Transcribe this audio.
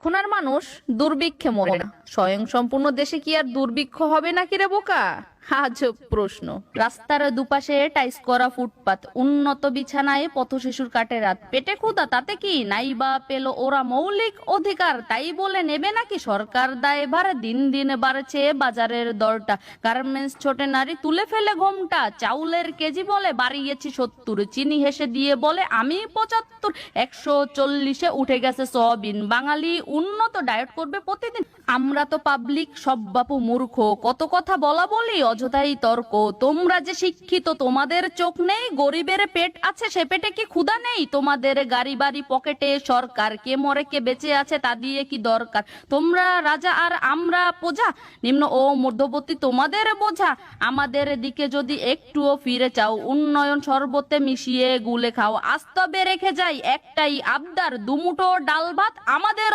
খুনার মানুষ দুর্ভিক্ষে মরে না। স্বয়ংসম্পূর্ণ দেশে কি আর দুর্ভিক্ষ হবে নাকি রে বোকা? আজব প্রশ্ন। রাস্তার দুপাশে টাইস করা ফুটপাত, উন্নত বিছানায় পথ শিশুর কাটে রাত, পেটে ক্ষুধা, তাতে কি নাই বা পেল ওরা মৌলিক অধিকার? তাই বলে নেবে নাকি সরকার দায়ভার? দিন দিন বাড়ছে বাজারের দরটা, গার্মেন্টস ছোটে নারী তুলে ফেলে ঘোমটা, চাউলের কেজি বলে বাড়িয়েছি 70, চিনি হেসে দিয়ে বলে আমি 75, 140-এ উঠে গেছে সয়াবিন। বাঙালি উন্নত ডায়েট করবে প্রতিদিন, আমরা তো পাবলিক সব বাপু মূর্খ, কত কথা বলা বলি অযথাই তর্ক। তোমরা যে শিক্ষিত তোমাদের চোখ নেই, গরিবের পেট আছে সে পেটে কি ক্ষুধা নেই? তোমাদের গাড়ি বাড়ি পকেটে সরকার, কে মরে কে বেঁচে আছে তা দিয়ে কি দরকার? তোমরা রাজা আর আমরা প্রজা, নিম্ন ও মধ্যবর্তী তোমাদের বোঝা। আমাদের দিকে যদি একটুও ফিরে চাও, উন্নয়ন শরবতে মিশিয়ে গুলে খাও। আজ তবে রেখে যাই একটাই আবদার, দুমুঠো ডাল ভাত আমাদের